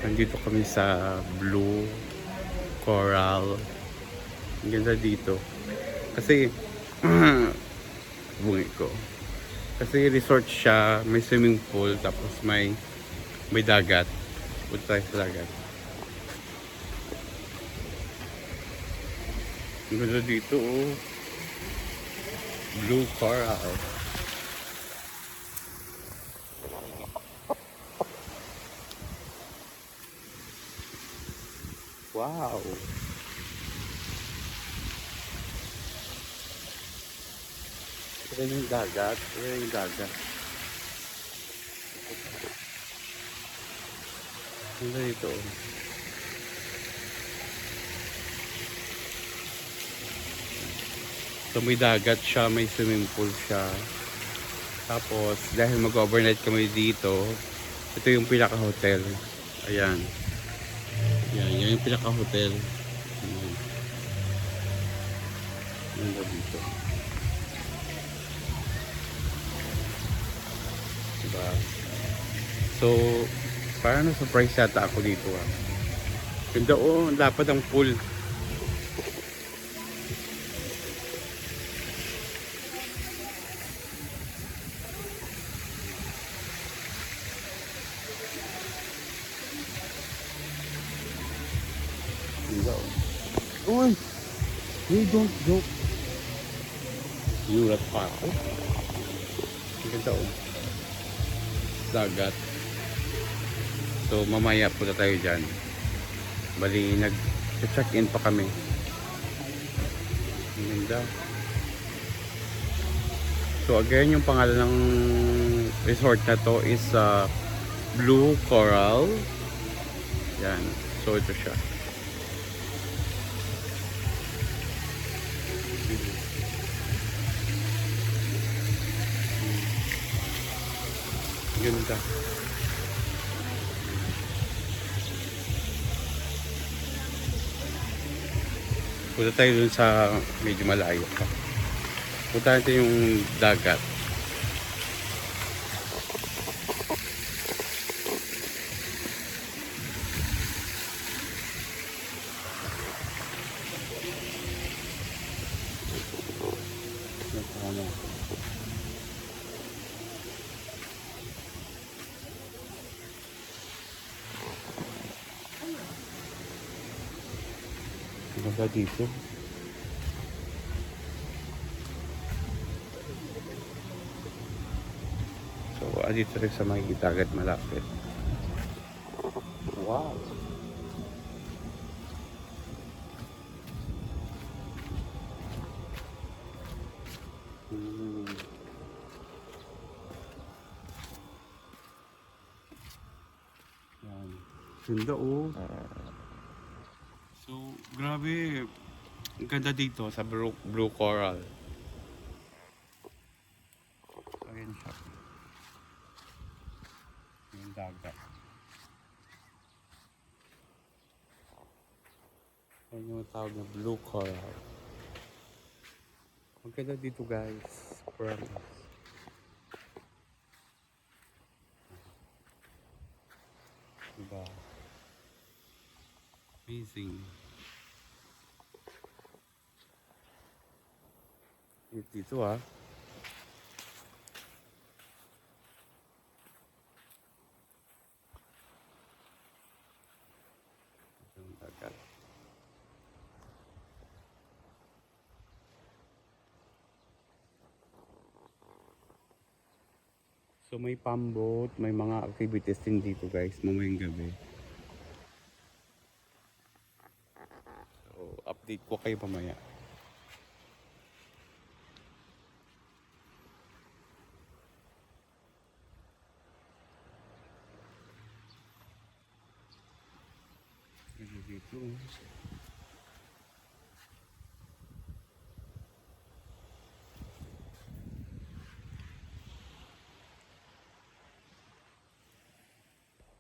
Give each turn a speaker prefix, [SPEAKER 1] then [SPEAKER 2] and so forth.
[SPEAKER 1] nandito kami sa Blue Coral. Ang ganda dito. Kasi, bungi ko. Kasi resort siya, may swimming pool, tapos may dagat. Punta tayo sa dagat. Ang ganda dito, oh. Blue Coral. Wow. Ito yung dagat. Ito yung dagat. Ang ganda dito, oh. So may dagat siya, may swimming pool siya. Tapos dahil mag-overnight kami dito, ito yung pinaka-hotel. Ayan. Yan yung pinaka-hotel. Ayan. Ganda dito. Diba? So, parang na-surprise yata ako dito, ah. Ganda, oh, dapat ang pool. Ganda, oh. Uy! Hey, don't joke. Yurat pa ako. Ganda, oh. Dagat. So, mamaya punta tayo dyan. Bali, nag-check-in pa kami. Ang ganda. So, again, yung pangalan ng resort na to is Blue Coral. Yan. So, ito siya. Ganda. Punta tayo dun sa medyo malayo pa. Punta natin yung dagat. Ganda dito. So, dito rin sa may dagat malapit. Wow! Yan. Ganda, oh. So, grabe. Ang ganda dito sa Blue Coral. Ayan siya. Yung dagat. Ayan yung tawag na Blue Coral. Ang ganda dito, guys. Promise. Diba? Amazing. Dito, ah. Yung dagat. So may pambot, may mga activities din dito, guys, mamayang gabi. So update ko kayo mamaya. Dito.